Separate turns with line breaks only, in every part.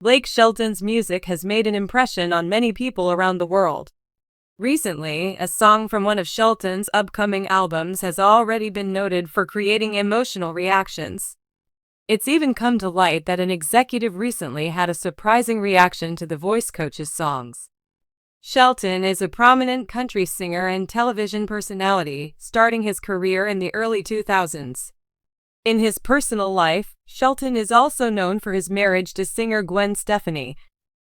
Blake Shelton's music has made an impression on many people around the world. Recently, a song from one of Shelton's upcoming albums has already been noted for creating emotional reactions. It's even come to light that an executive recently had a surprising reaction to the voice coach's songs. Shelton is a prominent country singer and television personality, starting his career in the early 2000s. In his personal life, Shelton is also known for his marriage to singer Gwen Stefani.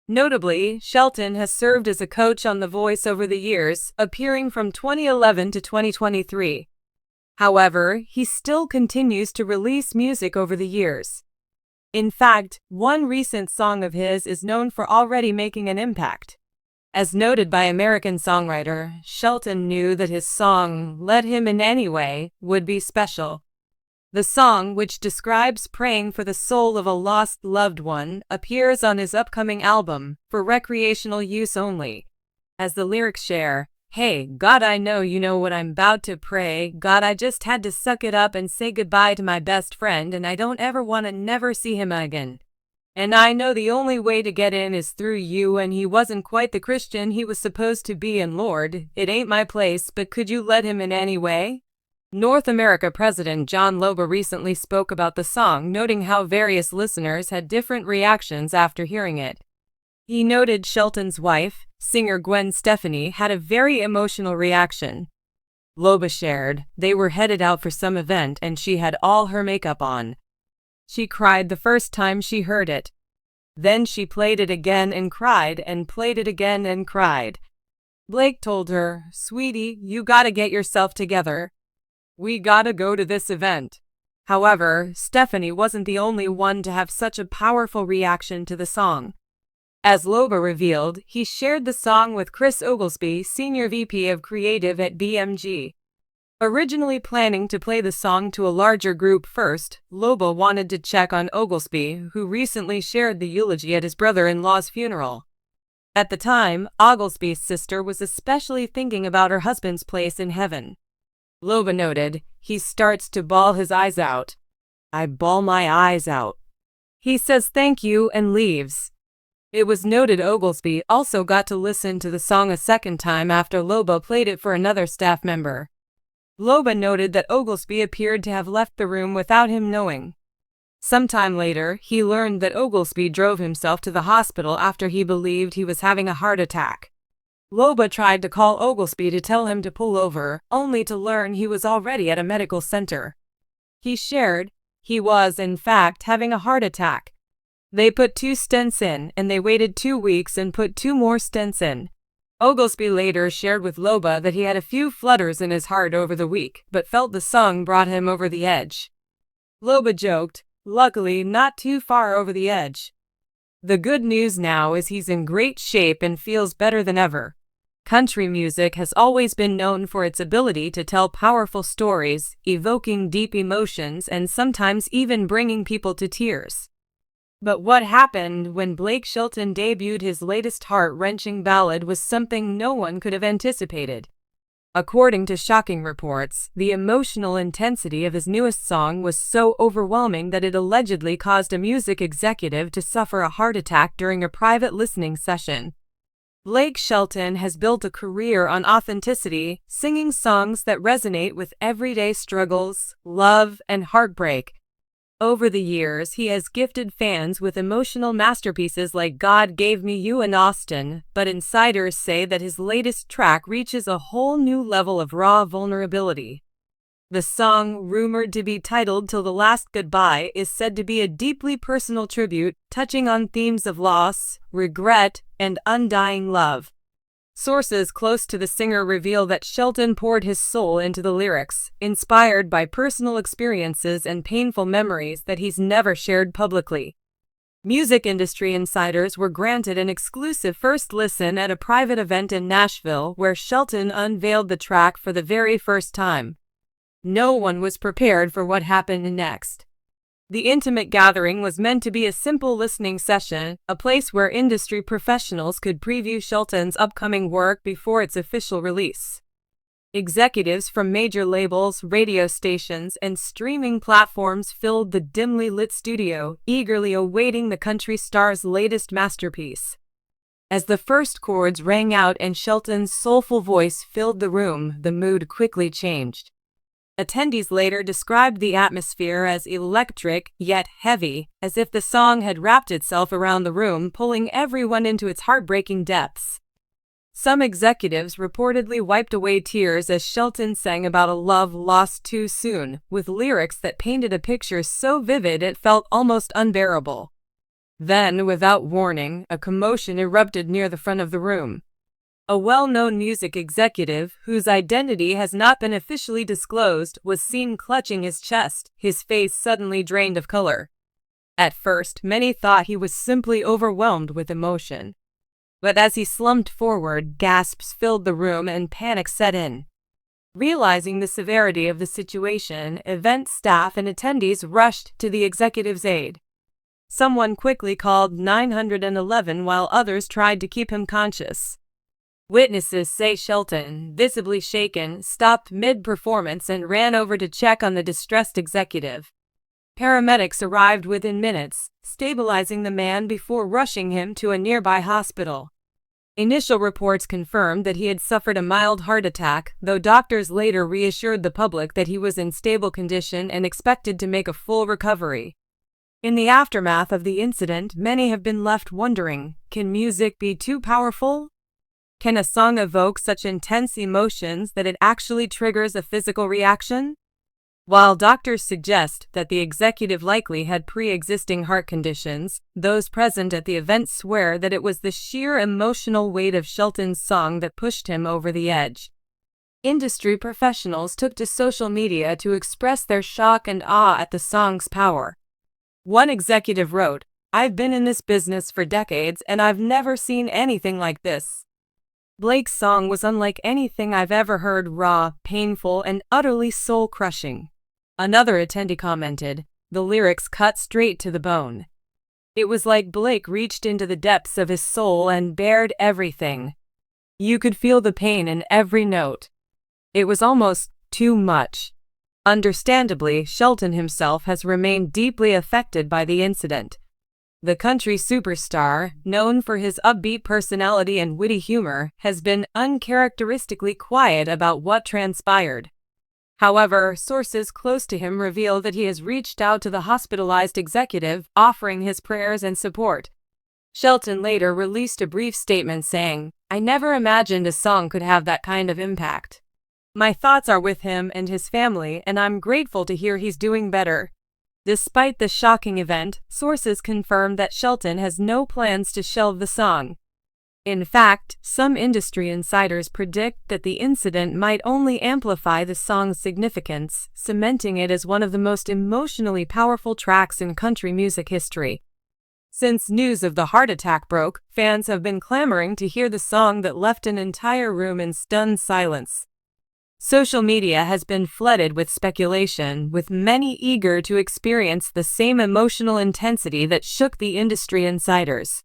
Notably, Shelton has served as a coach on The Voice over the years, appearing from 2011 to 2023. However, he still continues to release music over the years. In fact, one recent song of his is known for already making an impact. As noted by American songwriter, Shelton knew that his song, Let Him In Anyway, would be special. The song, which describes praying for the soul of a lost loved one, appears on his upcoming album, for recreational use only. As the lyrics share, "Hey, God, I know you know what I'm about to pray. God, I just had to suck it up and say goodbye to my best friend, and I don't ever want to never see him again. And I know the only way to get in is through you, and he wasn't quite the Christian he was supposed to be, and Lord, it ain't my place, but could you let him in anyway?" North America President John Loba recently spoke about the song, noting how various listeners had different reactions after hearing it. He noted Shelton's wife, singer Gwen Stefani, had a very emotional reaction. Loba shared, they were headed out for some event and she had all her makeup on. She cried the first time she heard it. Then she played it again and cried and played it again and cried. Blake told her, "Sweetie, you gotta get yourself together. We gotta go to this event." However, Stephanie wasn't the only one to have such a powerful reaction to the song. As Loba revealed, he shared the song with Chris Oglesby, Senior VP of Creative at BMG. Originally planning to play the song to a larger group first, Loba wanted to check on Oglesby, who recently shared the eulogy at his brother-in-law's funeral. At the time, Oglesby's sister was especially thinking about her husband's place in heaven. Loba noted, he starts to bawl his eyes out. "I bawl my eyes out." He says thank you and leaves. It was noted Oglesby also got to listen to the song a second time after Loba played it for another staff member. Loba noted that Oglesby appeared to have left the room without him knowing. Sometime later, he learned that Oglesby drove himself to the hospital after he believed he was having a heart attack. Loba tried to call Oglesby to tell him to pull over, only to learn he was already at a medical center. He shared, he was in fact having a heart attack. They put 2 stents in, and they waited 2 weeks and put 2 more stents in. Oglesby later shared with Loba that he had a few flutters in his heart over the week, but felt the song brought him over the edge. Loba joked, "Luckily not too far over the edge. The good news now is he's in great shape and feels better than ever." Country music has always been known for its ability to tell powerful stories, evoking deep emotions and sometimes even bringing people to tears. But what happened when Blake Shelton debuted his latest heart-wrenching ballad was something no one could have anticipated. According to shocking reports, the emotional intensity of his newest song was so overwhelming that it allegedly caused a music executive to suffer a heart attack during a private listening session. Blake Shelton has built a career on authenticity, singing songs that resonate with everyday struggles, love, and heartbreak. Over the years, he has gifted fans with emotional masterpieces like God Gave Me You and Austin, but insiders say that his latest track reaches a whole new level of raw vulnerability. The song, rumored to be titled Till the Last Goodbye, is said to be a deeply personal tribute, touching on themes of loss, regret, and undying love. Sources close to the singer reveal that Shelton poured his soul into the lyrics, inspired by personal experiences and painful memories that he's never shared publicly. Music industry insiders were granted an exclusive first listen at a private event in Nashville where Shelton unveiled the track for the very first time. No one was prepared for what happened next. The intimate gathering was meant to be a simple listening session, a place where industry professionals could preview Shelton's upcoming work before its official release. Executives from major labels, radio stations, and streaming platforms filled the dimly lit studio, eagerly awaiting the country star's latest masterpiece. As the first chords rang out and Shelton's soulful voice filled the room, the mood quickly changed. Attendees later described the atmosphere as electric, yet heavy, as if the song had wrapped itself around the room, pulling everyone into its heartbreaking depths. Some executives reportedly wiped away tears as Shelton sang about a love lost too soon, with lyrics that painted a picture so vivid it felt almost unbearable. Then, without warning, a commotion erupted near the front of the room. A well-known music executive, whose identity has not been officially disclosed, was seen clutching his chest, his face suddenly drained of color. At first, many thought he was simply overwhelmed with emotion. But as he slumped forward, gasps filled the room and panic set in. Realizing the severity of the situation, event staff and attendees rushed to the executive's aid. Someone quickly called 911 while others tried to keep him conscious. Witnesses say Shelton, visibly shaken, stopped mid-performance and ran over to check on the distressed executive. Paramedics arrived within minutes, stabilizing the man before rushing him to a nearby hospital. Initial reports confirmed that he had suffered a mild heart attack, though doctors later reassured the public that he was in stable condition and expected to make a full recovery. In the aftermath of the incident, many have been left wondering, can music be too powerful? Can a song evoke such intense emotions that it actually triggers a physical reaction? While doctors suggest that the executive likely had pre-existing heart conditions, those present at the event swear that it was the sheer emotional weight of Shelton's song that pushed him over the edge. Industry professionals took to social media to express their shock and awe at the song's power. One executive wrote, "I've been in this business for decades and I've never seen anything like this. Blake's song was unlike anything I've ever heard, raw, painful, and utterly soul-crushing." Another attendee commented, "The lyrics cut straight to the bone. It was like Blake reached into the depths of his soul and bared everything. You could feel the pain in every note. It was almost too much." Understandably, Shelton himself has remained deeply affected by the incident. The country superstar, known for his upbeat personality and witty humor, has been uncharacteristically quiet about what transpired. However, sources close to him reveal that he has reached out to the hospitalized executive, offering his prayers and support. Shelton later released a brief statement saying, "I never imagined a song could have that kind of impact. My thoughts are with him and his family, and I'm grateful to hear he's doing better." Despite the shocking event, sources confirm that Shelton has no plans to shelve the song. In fact, some industry insiders predict that the incident might only amplify the song's significance, cementing it as one of the most emotionally powerful tracks in country music history. Since news of the heart attack broke, fans have been clamoring to hear the song that left an entire room in stunned silence. Social media has been flooded with speculation, with many eager to experience the same emotional intensity that shook the industry insiders.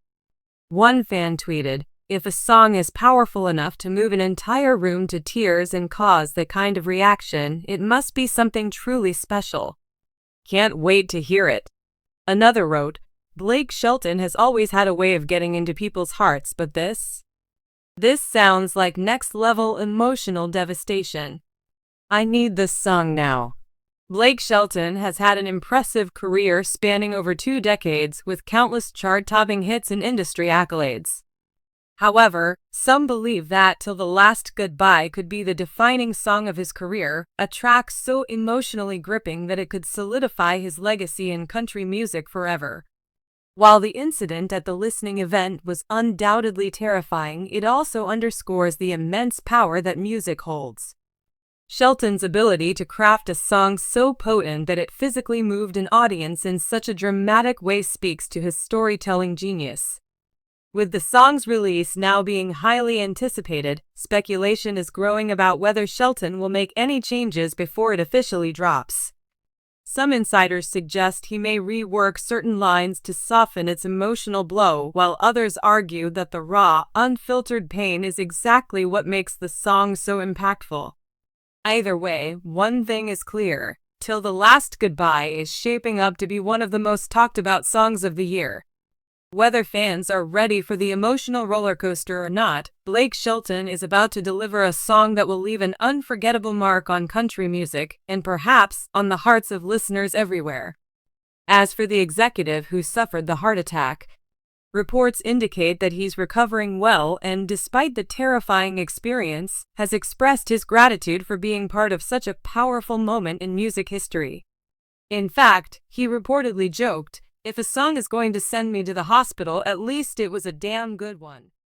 One fan tweeted, "If a song is powerful enough to move an entire room to tears and cause that kind of reaction, it must be something truly special. Can't wait to hear it." Another wrote, "Blake Shelton has always had a way of getting into people's hearts, but this sounds like next-level emotional devastation. I need this song now." Blake Shelton has had an impressive career spanning over 2 decades with countless chart-topping hits and industry accolades. However, some believe that "Till the Last Goodbye" could be the defining song of his career, a track so emotionally gripping that it could solidify his legacy in country music forever. While the incident at the listening event was undoubtedly terrifying, it also underscores the immense power that music holds. Shelton's ability to craft a song so potent that it physically moved an audience in such a dramatic way speaks to his storytelling genius. With the song's release now being highly anticipated, speculation is growing about whether Shelton will make any changes before it officially drops. Some insiders suggest he may rework certain lines to soften its emotional blow, while others argue that the raw, unfiltered pain is exactly what makes the song so impactful. Either way, one thing is clear: Till the Last Goodbye is shaping up to be one of the most talked about songs of the year. Whether fans are ready for the emotional roller coaster or not, Blake Shelton is about to deliver a song that will leave an unforgettable mark on country music, and perhaps on the hearts of listeners everywhere. As for the executive who suffered the heart attack, reports indicate that he's recovering well and, despite the terrifying experience, has expressed his gratitude for being part of such a powerful moment in music history. In fact, he reportedly joked, "If a song is going to send me to the hospital, at least it was a damn good one."